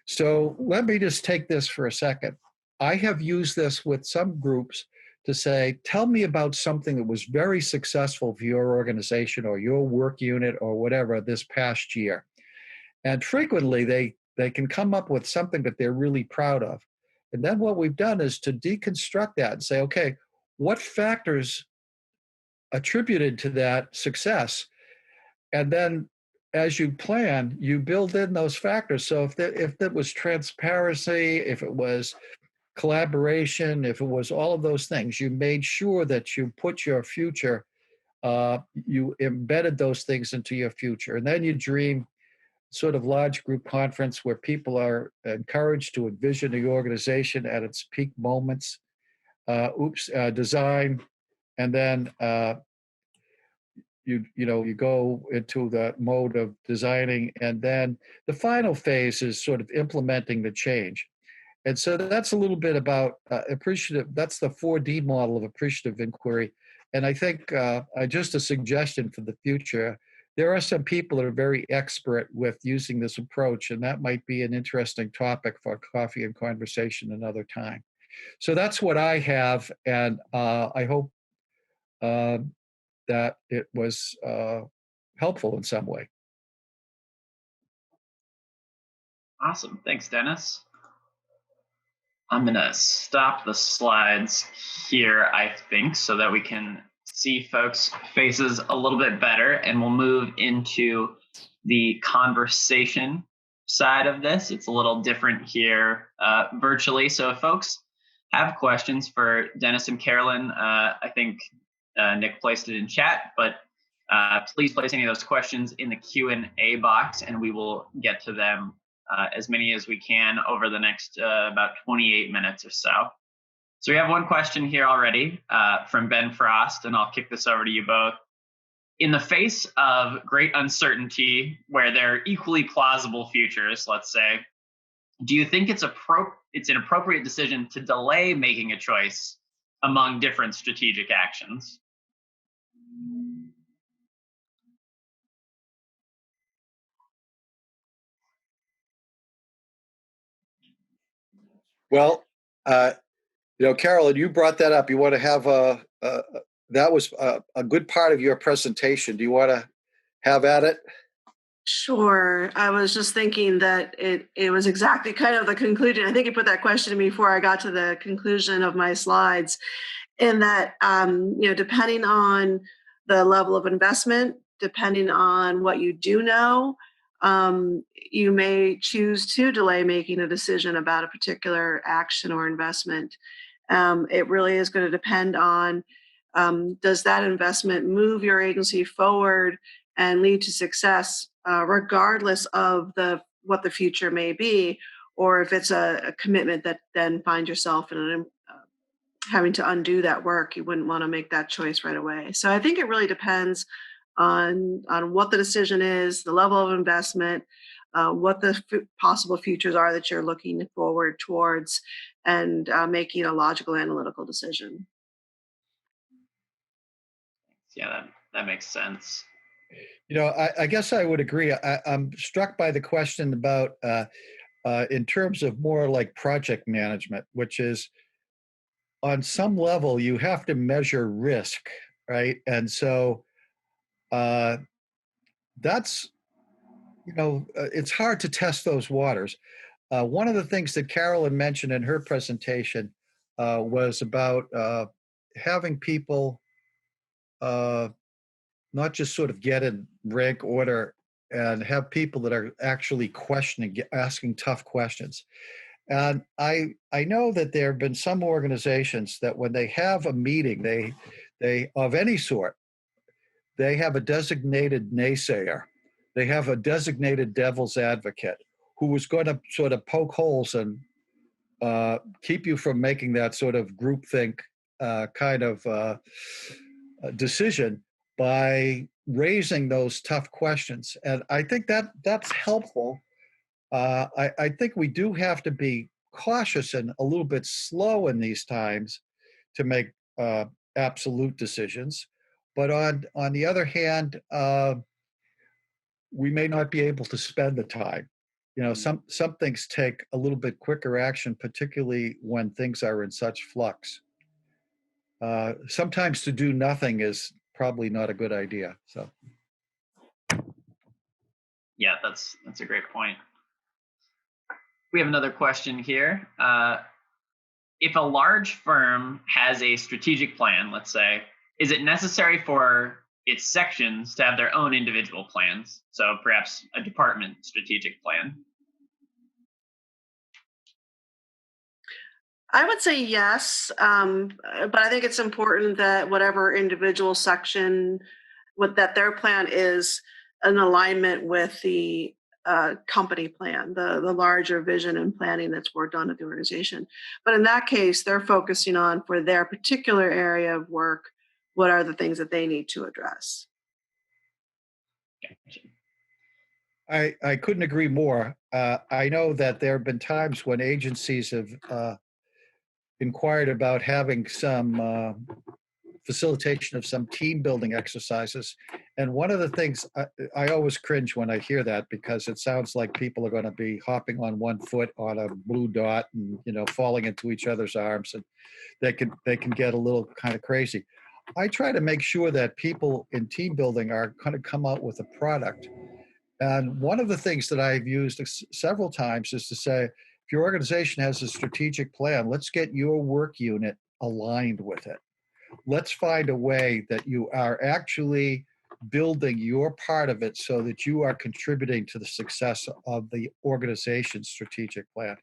So let me just take this for a second. I have used this with some groups to say, tell me about something that was very successful for your organization or your work unit or whatever this past year. And frequently they can come up with something that they're really proud of. And then what we've done is to deconstruct that and say, okay, what factors attributed to that success? And then as you plan, you build in those factors. So if that was transparency, if it was collaboration, if it was all of those things, you made sure that you put your future, you embedded those things into your future. And then you dream sort of large group conference where people are encouraged to envision the organization at its peak moments, design, and then you go into the mode of designing, and then the final phase is sort of implementing the change. And so that's a little bit about appreciative. That's the 4D model of appreciative inquiry. And I think just a suggestion for the future, there are some people that are very expert with using this approach, and that might be an interesting topic for coffee and conversation another time. So that's what I have, and I hope that it was helpful in some way. Awesome. Thanks, Dennis. I'm going to stop the slides here, I think, so that we can see folks' faces a little bit better, and we'll move into the conversation side of this. It's a little different here virtually. So if folks have questions for Dennis and Carolyn, I think Nick placed it in chat, but please place any of those questions in the Q&A box, and we will get to them as many as we can over the next about 28 minutes or so. So we have one question here already from Ben Frost, and I'll kick this over to you both. In the face of great uncertainty, where there are equally plausible futures, let's say, do you think it's an appropriate decision to delay making a choice among different strategic actions? Well, Carolyn, you brought that up. You want to have that was a good part of your presentation. Do you want to have at it? Sure. I was just thinking that it was exactly kind of the conclusion. I think you put that question to me before I got to the conclusion of my slides, in that depending on the level of investment, depending on what you do know, you may choose to delay making a decision about a particular action or investment. It really is going to depend on, does that investment move your agency forward and lead to success, regardless of what the future may be, or if it's a commitment that then find yourself in having to undo that work, you wouldn't want to make that choice right away. So I think it really depends on what the decision is, the level of investment, what the possible futures are that you're looking forward towards, and making a logical, analytical decision. Yeah, that makes sense. I guess I would agree. I'm struck by the question about in terms of more like project management, which is on some level you have to measure risk, right? And so that's, it's hard to test those waters. One of the things that Carolyn mentioned in her presentation was about having people not just sort of get in rank order and have people that are actually questioning, asking tough questions. And I know that there have been some organizations that when they have a meeting, they of any sort, they have a designated naysayer. They have a designated devil's advocate who is going to sort of poke holes and keep you from making that sort of groupthink kind of decision by raising those tough questions. And I think that's helpful. I think we do have to be cautious and a little bit slow in these times to make absolute decisions. But on the other hand, we may not be able to spend the time. Some things take a little bit quicker action, particularly when things are in such flux. Sometimes to do nothing is probably not a good idea. So, yeah, that's a great point. We have another question here. If a large firm has a strategic plan, let's say, is it necessary for its sections to have their own individual plans? So perhaps a department strategic plan? I would say yes, but I think it's important that whatever individual section, that their plan is in alignment with the company plan, the larger vision and planning that's worked on at the organization. But in that case, they're focusing on, for their particular area of work, what are the things that they need to address. I couldn't agree more. I know that there have been times when agencies have inquired about having some facilitation of some team building exercises. And one of the things I always cringe when I hear that, because it sounds like people are going to be hopping on one foot on a blue dot and falling into each other's arms, and they can get a little kind of crazy. I try to make sure that people in team building are going to come out with a product. And one of the things that I've used several times is to say, if your organization has a strategic plan, let's get your work unit aligned with it. Let's find a way that you are actually building your part of it so that you are contributing to the success of the organization's strategic plan.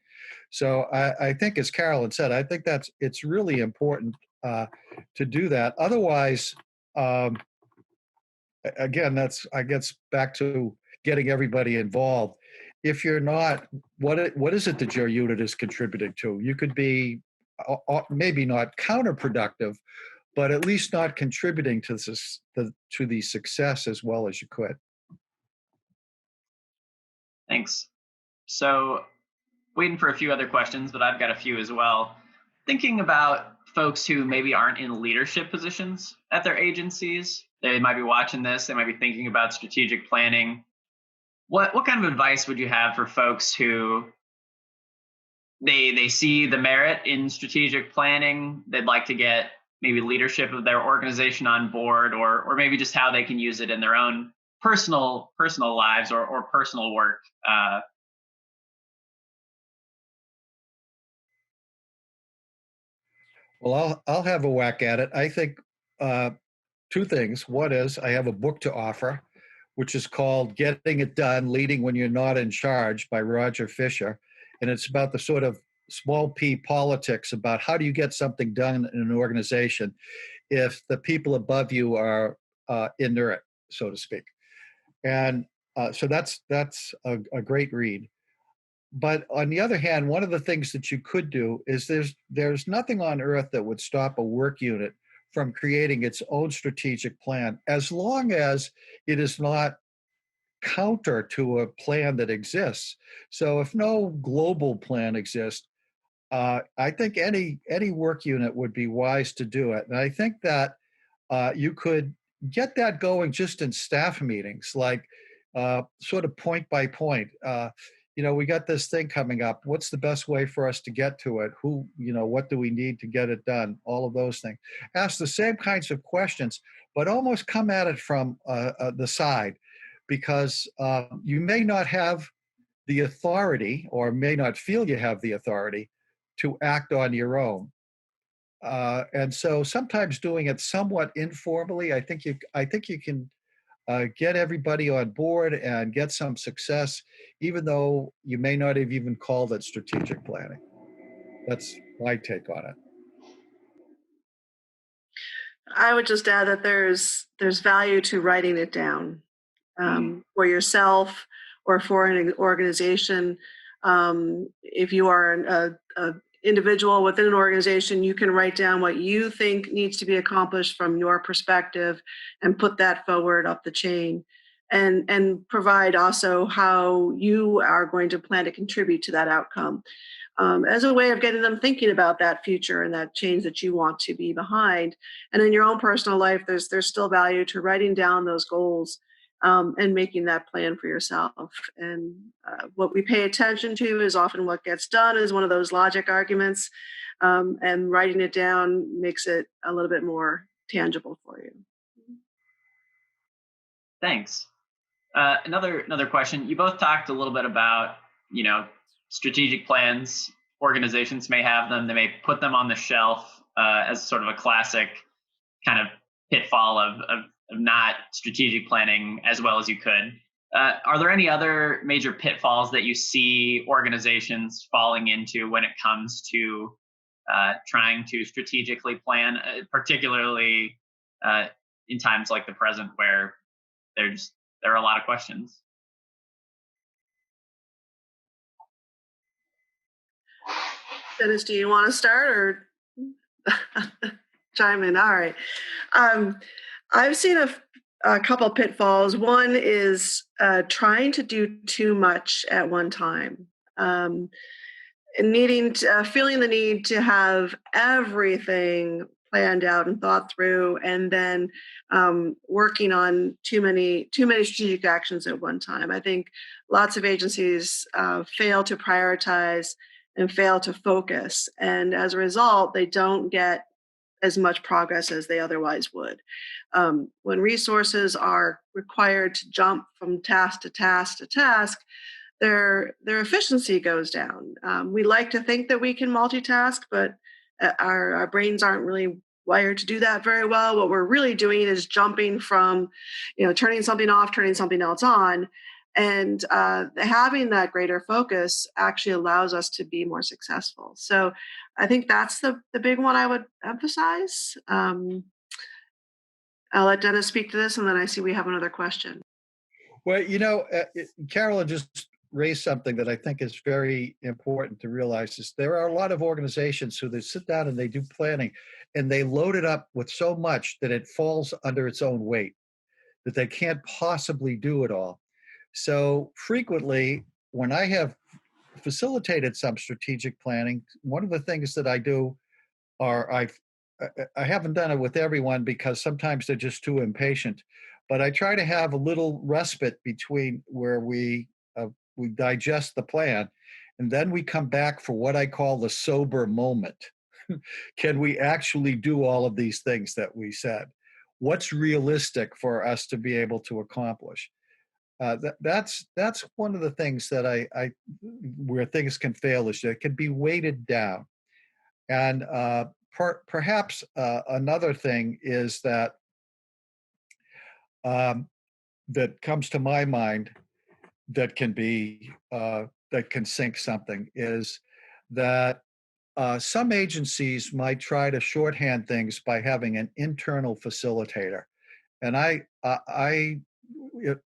So I think, as Carolyn said, I think it's really important to do that. Otherwise, again, I guess back to getting everybody involved. If you're not, what is it that your unit is contributing to? You could be maybe not counterproductive, but at least not contributing to the success as well as you could. Thanks. So, waiting for a few other questions, but I've got a few as well. Thinking about folks who maybe aren't in leadership positions at their agencies, they might be watching this, they might be thinking about strategic planning. What kind of advice would you have for folks who they see the merit in strategic planning, they'd like to get maybe leadership of their organization on board, or maybe just how they can use it in their own personal lives or personal work? Well, I'll have a whack at it. I think two things. One is I have a book to offer, which is called Getting It Done, Leading When You're Not in Charge by Roger Fisher. And it's about the sort of small p politics about how do you get something done in an organization if the people above you are inert, so to speak. And so that's a great read. But on the other hand, one of the things that you could do is there's nothing on earth that would stop a work unit from creating its own strategic plan, as long as it is not counter to a plan that exists. So if no global plan exists, I think any work unit would be wise to do it. And I think that you could get that going just in staff meetings, like sort of point by point. We got this thing coming up. What's the best way for us to get to it? What do we need to get it done? All of those things. Ask the same kinds of questions, but almost come at it from the side, because you may not have the authority, or may not feel you have the authority to act on your own. And so sometimes doing it somewhat informally, I think you can get everybody on board and get some success, even though you may not have even called it strategic planning. That's my take on it. I would just add that there's value to writing it down for yourself or for an organization. If you are a individual within an organization, you can write down what you think needs to be accomplished from your perspective and put that forward up the chain, and provide also how you are going to plan to contribute to that outcome, as a way of getting them thinking about that future and that change that you want to be behind. And in your own personal life, there's still value to writing down those goals, and making that plan for yourself. And what we pay attention to is often what gets done is one of those logic arguments, and writing it down makes it a little bit more tangible for you. Thanks. Another question. You both talked a little bit about, strategic plans. Organizations may have them. They may put them on the shelf as sort of a classic kind of pitfall of not strategic planning as well as you could. Are there any other major pitfalls that you see organizations falling into when it comes to trying to strategically plan, particularly in times like the present, where there are a lot of questions? Dennis, do you want to start or chime in? All right. I've seen a couple pitfalls. One is trying to do too much at one time, and feeling the need to have everything planned out and thought through, and then working on too many strategic actions at one time. I think lots of agencies fail to prioritize and fail to focus, and as a result, they don't get as much progress as they otherwise would. When resources are required to jump from task to task to task, their efficiency goes down. We like to think that we can multitask, but our brains aren't really wired to do that very well. What we're really doing is jumping from, turning something off, turning something else on. And having that greater focus actually allows us to be more successful. So I think that's the big one I would emphasize. I'll let Dennis speak to this, and then I see we have another question. Well, Carolyn just raise something that I think is very important to realize is there are a lot of organizations who they sit down and they do planning and they load it up with so much that it falls under its own weight, that they can't possibly do it all. So frequently, when I have facilitated some strategic planning, one of the things that I do are I haven't done it with everyone because sometimes they're just too impatient, but I try to have a little respite between where we digest the plan, and then we come back for what I call the sober moment. Can we actually do all of these things that we said? What's realistic for us to be able to accomplish? That's one of the things that I where things can fail is that it can be weighted down. And perhaps another thing is that that comes to my mind that can be that can sink something is that some agencies might try to shorthand things by having an internal facilitator, and an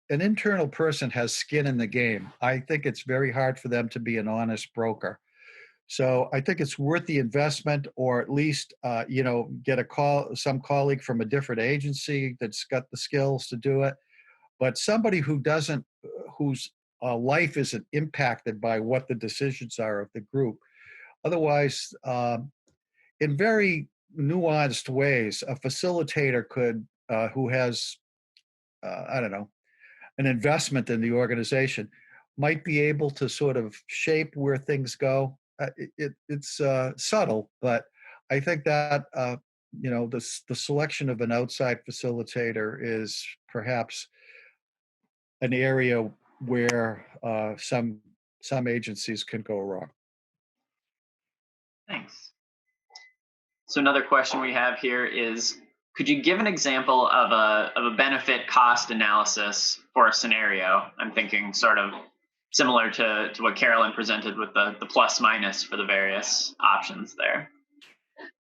internal person has skin in the game. I think it's very hard for them to be an honest broker. So I think it's worth the investment, or at least get some colleague from a different agency that's got the skills to do it. But somebody whose life isn't impacted by what the decisions are of the group. Otherwise, in very nuanced ways, a facilitator could, who has, I don't know, an investment in the organization, might be able to sort of shape where things go. It's subtle, but I think that the selection of an outside facilitator is perhaps an area where some agencies can go wrong. Thanks. So another question we have here is, could you give an example of a benefit cost analysis for a scenario? I'm thinking sort of similar to what Carolyn presented with the plus minus for the various options there.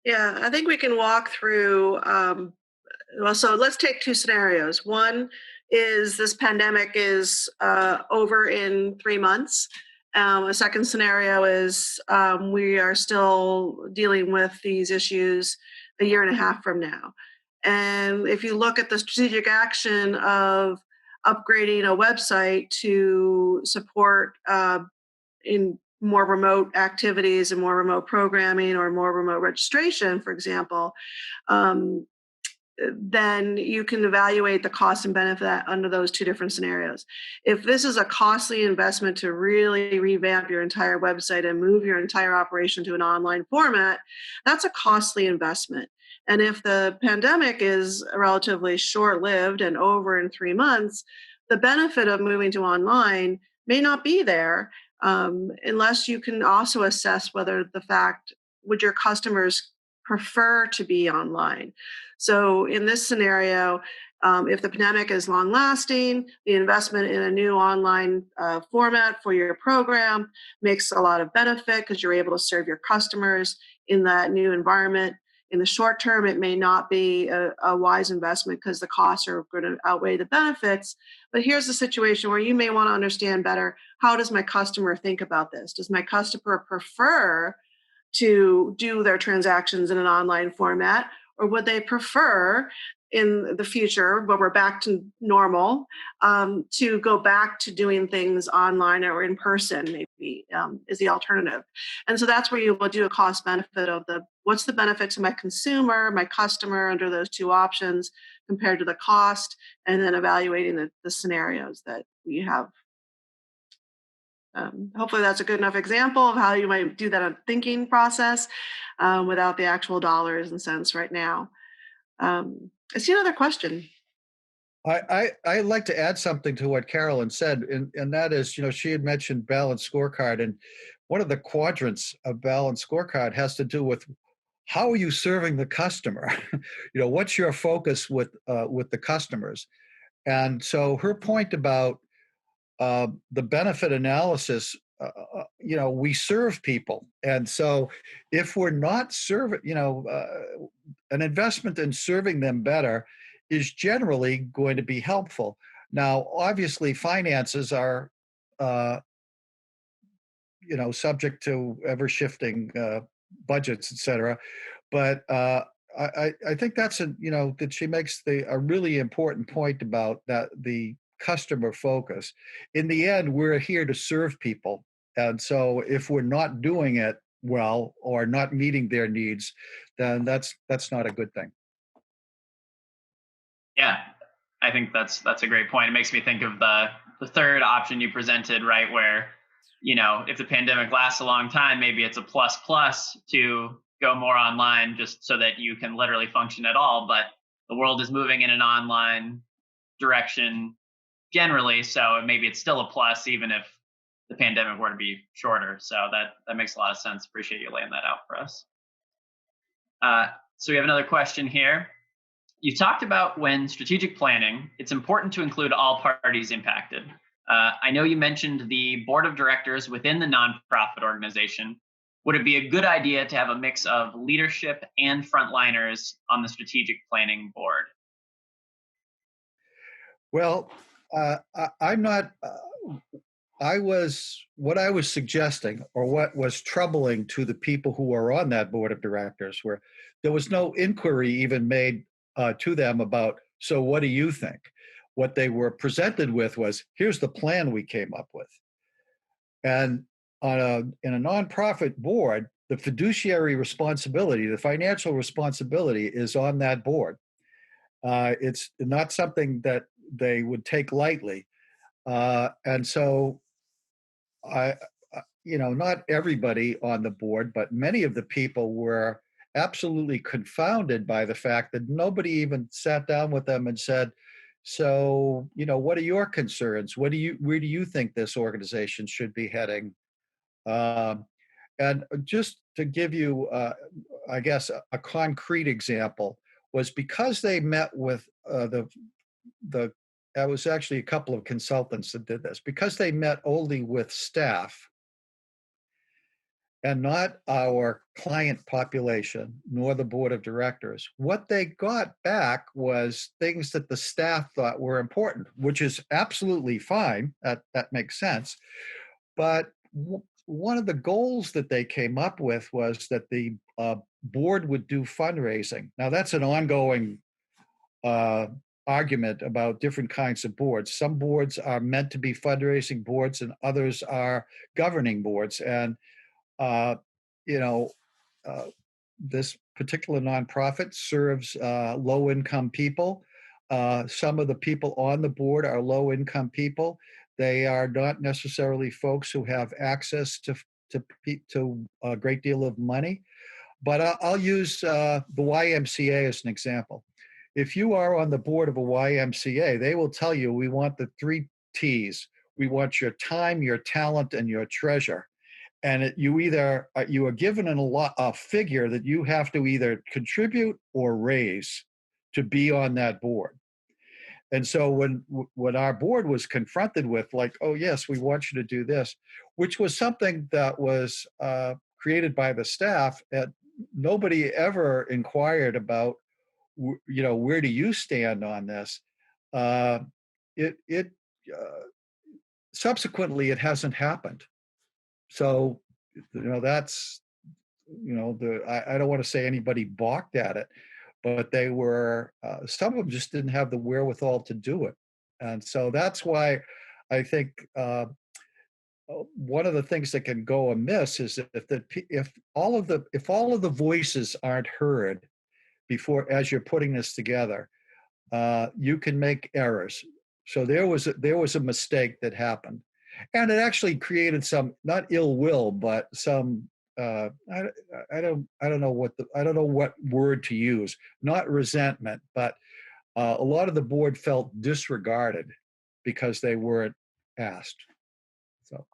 Yeah, I think we can walk through. So let's take two scenarios. One is this pandemic is over in 3 months. A second scenario is we are still dealing with these issues a year and a half from now. And if you look at the strategic action of upgrading a website to support in more remote activities and more remote programming or more remote registration, for example, then you can evaluate the cost and benefit under those two different scenarios. If this is a costly investment to really revamp your entire website and move your entire operation to an online format, that's a costly investment. And if the pandemic is relatively short-lived and over in 3 months, the benefit of moving to online may not be there unless you can also assess whether would your customers prefer to be online. So in this scenario, if the pandemic is long lasting, the investment in a new online format for your program makes a lot of benefit because you're able to serve your customers in that new environment. In the short term, it may not be a wise investment because the costs are going to outweigh the benefits. But here's the situation where you may want to understand better, how does my customer think about this? Does my customer prefer to do their transactions in an online format, or would they prefer in the future, when we're back to normal, to go back to doing things online or in person, maybe is the alternative. And so that's where you will do a cost benefit of what's the benefit to my consumer, my customer under those two options compared to the cost, and then evaluating the scenarios that we have. Hopefully that's a good enough example of how you might do that thinking process without the actual dollars and cents right now. I see another question. I'd like to add something to what Carolyn said, and that is, she had mentioned balanced scorecard, and one of the quadrants of balanced scorecard has to do with how are you serving the customer? What's your focus with the customers? And so her point about the benefit analysis, we serve people. And so if we're not serving, an investment in serving them better is generally going to be helpful. Now, obviously, finances are subject to ever shifting budgets, et cetera. But I think that's that she makes a really important point about that, the customer focus. In the end, we're here to serve people. And so if we're not doing it well or not meeting their needs, then that's not a good thing. Yeah, I think that's a great point. It makes me think of the third option you presented, right? Where, if the pandemic lasts a long time, maybe it's a plus to go more online just so that you can literally function at all. But the world is moving in an online direction generally, so maybe it's still a plus even if the pandemic were to be shorter. So that makes a lot of sense. Appreciate you laying that out for us. So we have another question here. You talked about when strategic planning, it's important to include all parties impacted. I know you mentioned the board of directors within the nonprofit organization. Would it be a good idea to have a mix of leadership and frontliners on the strategic planning board? Well, I'm not. What I was suggesting, or what was troubling to the people who are on that board of directors, where there was no inquiry even made to them about, so what do you think? What they were presented with was, here's the plan we came up with. And in a nonprofit board, the fiduciary responsibility, the financial responsibility is on that board. It's not something that they would take lightly. And so not everybody on the board, but many of the people were absolutely confounded by the fact that nobody even sat down with them and said, so, what are your concerns? Where do you think this organization should be heading? And just to give you, I guess, a concrete example, was because they met with that was actually a couple of consultants that did this, because they met only with staff and not our client population, nor the board of directors. What they got back was things that the staff thought were important, which is absolutely fine. That makes sense. But one of the goals that they came up with was that the board would do fundraising. Now, that's an ongoing argument about different kinds of boards. Some boards are meant to be fundraising boards, and others are governing boards. And this particular nonprofit serves low-income people. Some of the people on the board are low-income people. They are not necessarily folks who have access to a great deal of money. But I'll use the YMCA as an example. If you are on the board of a YMCA, they will tell you, we want the 3 T's. We want your time, your talent, and your treasure. And you are given a figure that you have to either contribute or raise to be on that board. And so when our board was confronted with, like, oh yes, we want you to do this, which was something that was created by the staff, nobody ever inquired about, where do you stand on this? Subsequently, it hasn't happened. So, that's, I don't want to say anybody balked at it, but they were, some of them just didn't have the wherewithal to do it. And so that's why I think one of the things that can go amiss is if all of the voices aren't heard before, as you're putting this together, you can make errors. So there was a mistake that happened. And it actually created some, not ill will, but some I don't know what word to use. Not resentment, but a lot of the board felt disregarded because they weren't asked. So,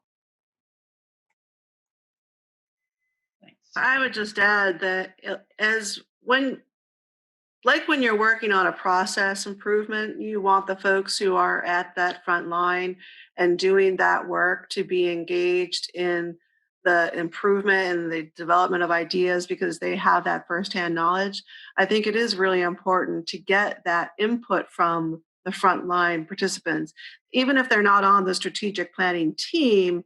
Thanks. I would just add that when you're working on a process improvement, you want the folks who are at that front line and doing that work to be engaged in the improvement and the development of ideas because they have that firsthand knowledge. I think it is really important to get that input from the frontline participants. Even if they're not on the strategic planning team,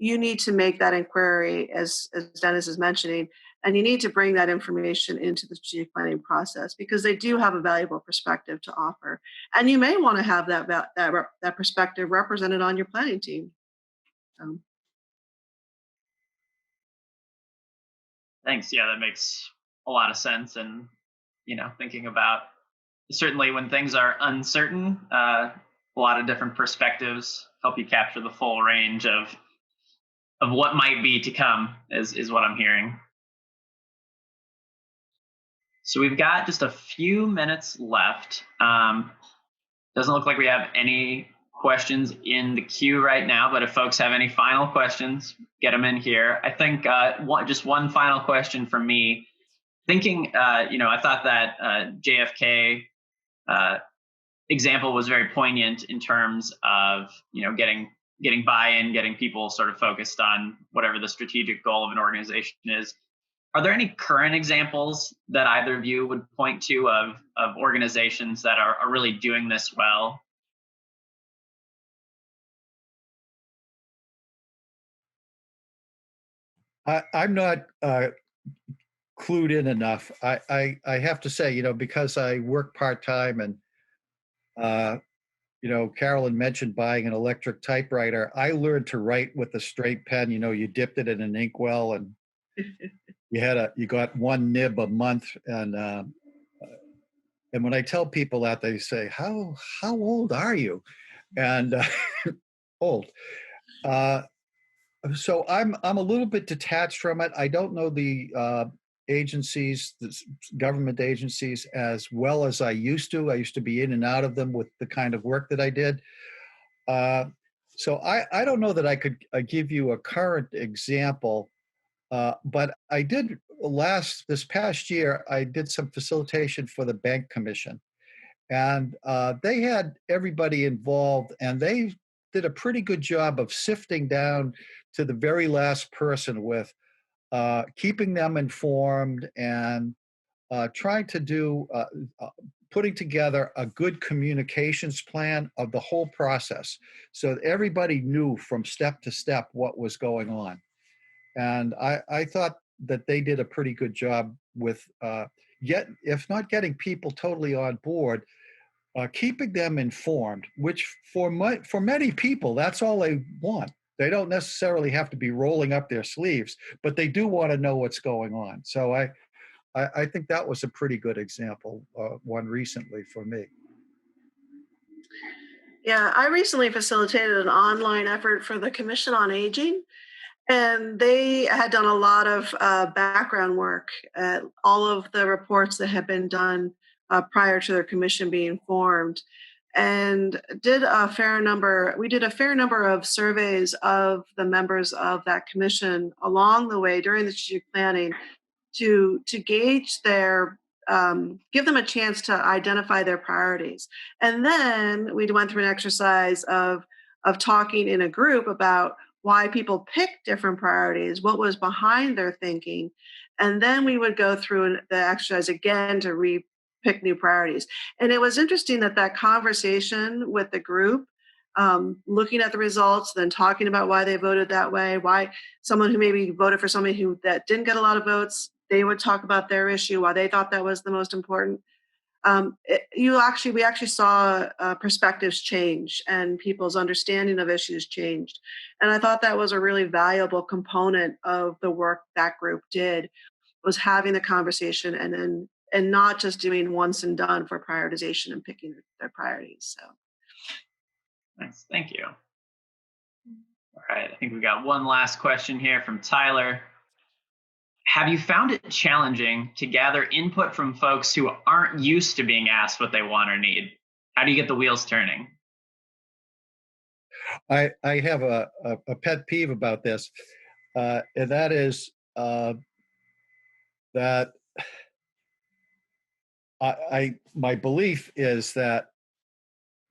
you need to make that inquiry, as Dennis is mentioning, and you need to bring that information into the strategic planning process because they do have a valuable perspective to offer. And you may want to have that perspective represented on your planning team. Thanks. Yeah, that makes a lot of sense. And, thinking about certainly when things are uncertain, a lot of different perspectives help you capture the full range of what might be to come is what I'm hearing. So we've got just a few minutes left. Doesn't look like we have any questions in the queue right now, but if folks have any final questions, get them in here. I think just one final question from me. Thinking, I thought that JFK example was very poignant in terms of, getting buy-in, getting people sort of focused on whatever the strategic goal of an organization is. Are there any current examples that either of you would point to of organizations that are really doing this well? I'm not clued in enough. I have to say, because I work part-time and, Carolyn mentioned buying an electric typewriter. I learned to write with a straight pen. You dipped it in an inkwell and you got one nib a month. And when I tell people that, they say, how old are you? And old. So I'm a little bit detached from it. I don't know the agencies, the government agencies, as well as I used to. I used to be in and out of them with the kind of work that I did. So I don't know that I could give you a current example, but I did this past year, I did some facilitation for the Bank Commission. And they had everybody involved, and they did a pretty good job of sifting down to the very last person with keeping them informed and trying to do, putting together a good communications plan of the whole process so that everybody knew from step to step what was going on. And I thought that they did a pretty good job with, if not getting people totally on board, keeping them informed, which for many people, that's all they want. They don't necessarily have to be rolling up their sleeves, but they do want to know what's going on. So I think that was a pretty good example, one recently for me. Yeah, I recently facilitated an online effort for the Commission on Aging, and they had done a lot of background work at all of the reports that had been done prior to their commission being formed, and we did a fair number of surveys of the members of that commission along the way during the strategic planning to gauge their give them a chance to identify their priorities. And then we went through an exercise of talking in a group about why people picked different priorities, what was behind their thinking. And then we would go through the exercise again to pick new priorities. And it was interesting that conversation with the group, looking at the results, then talking about why they voted that way, why someone who maybe voted for somebody that didn't get a lot of votes, they would talk about their issue, why they thought that was the most important. We actually saw perspectives change and people's understanding of issues changed. And I thought that was a really valuable component of the work that group did, was having the conversation and not just doing once and done for prioritization and picking their priorities. So. Nice, thank you. All right, I think we've got one last question here from Tyler. Have you found it challenging to gather input from folks who aren't used to being asked what they want or need? How do you get the wheels turning? I have a pet peeve about this, and that is that my belief is that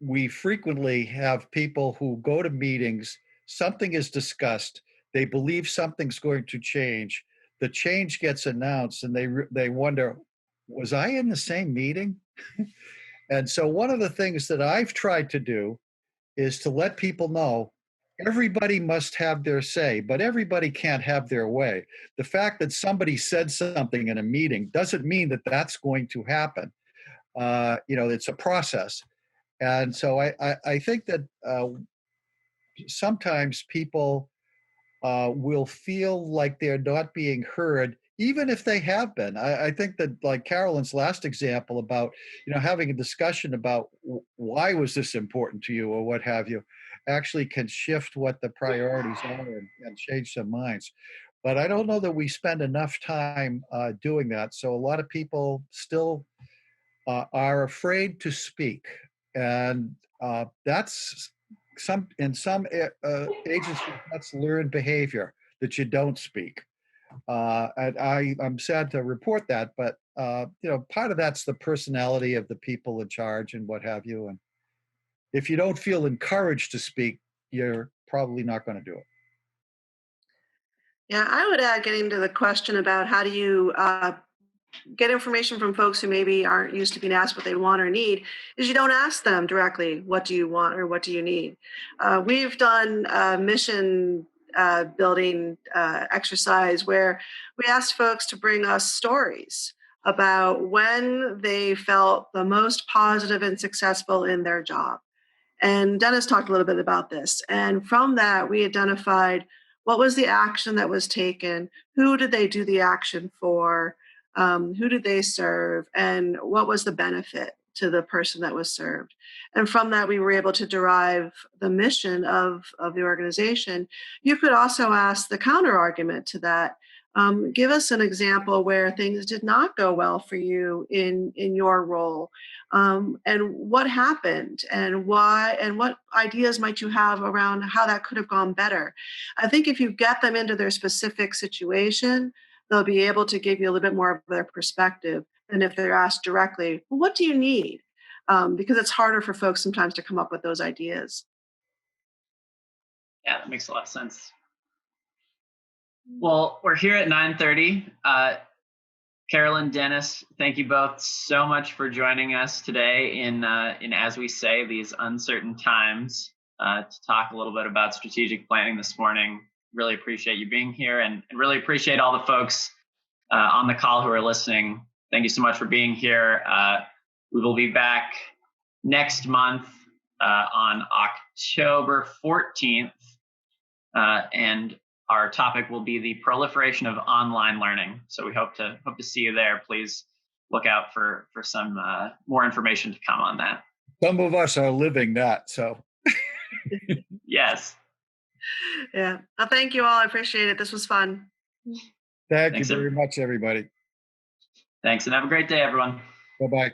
we frequently have people who go to meetings, something is discussed, they believe something's going to change, the change gets announced, and they wonder, was I in the same meeting? And so one of the things that I've tried to do is to let people know everybody must have their say, but everybody can't have their way. The fact that somebody said something in a meeting doesn't mean that that's going to happen. It's a process. And so I think that sometimes people will feel like they're not being heard, even if they have been. I think that, like Carolyn's last example about, having a discussion about why was this important to you or what have you, actually can shift what the priorities are and change some minds. But I don't know that we spend enough time doing that. So a lot of people still are afraid to speak. And that's in some agencies, that's learned behavior, that you don't speak. And I'm sad to report that, but part of that's the personality of the people in charge and what have you. And if you don't feel encouraged to speak, you're probably not going to do it. Yeah, I would add, getting to the question about how do you get information from folks who maybe aren't used to being asked what they want or need, is you don't ask them directly, what do you want or what do you need? We've done a mission building exercise where we asked folks to bring us stories about when they felt the most positive and successful in their job. And Dennis talked a little bit about this. And from that, we identified what was the action that was taken, who did they do the action for, who did they serve, and what was the benefit to the person that was served. And from that, we were able to derive the mission of the organization. You could also ask the counter argument to that. Give us an example where things did not go well for you in your role, and what happened and why, and what ideas might you have around how that could have gone better. I think if you get them into their specific situation, they'll be able to give you a little bit more of their perspective than if they're asked directly, well, what do you need? Because it's harder for folks sometimes to come up with those ideas. Yeah, that makes a lot of sense. Well, we're here at 9:30. Carolyn, Dennis, thank you both so much for joining us today in as we say, these uncertain times, to talk a little bit about strategic planning this morning. Really appreciate you being here, and really appreciate all the folks on the call who are listening. Thank you so much for being here. We will be back next month on October 14th, and our topic will be the proliferation of online learning. So we hope to see you there. Please look out for some more information to come on that. Some of us are living that, so. Yes. Yeah. Well, thank you all. I appreciate it. This was fun. Thank you very much, everybody. Thanks, and have a great day, everyone. Bye-bye.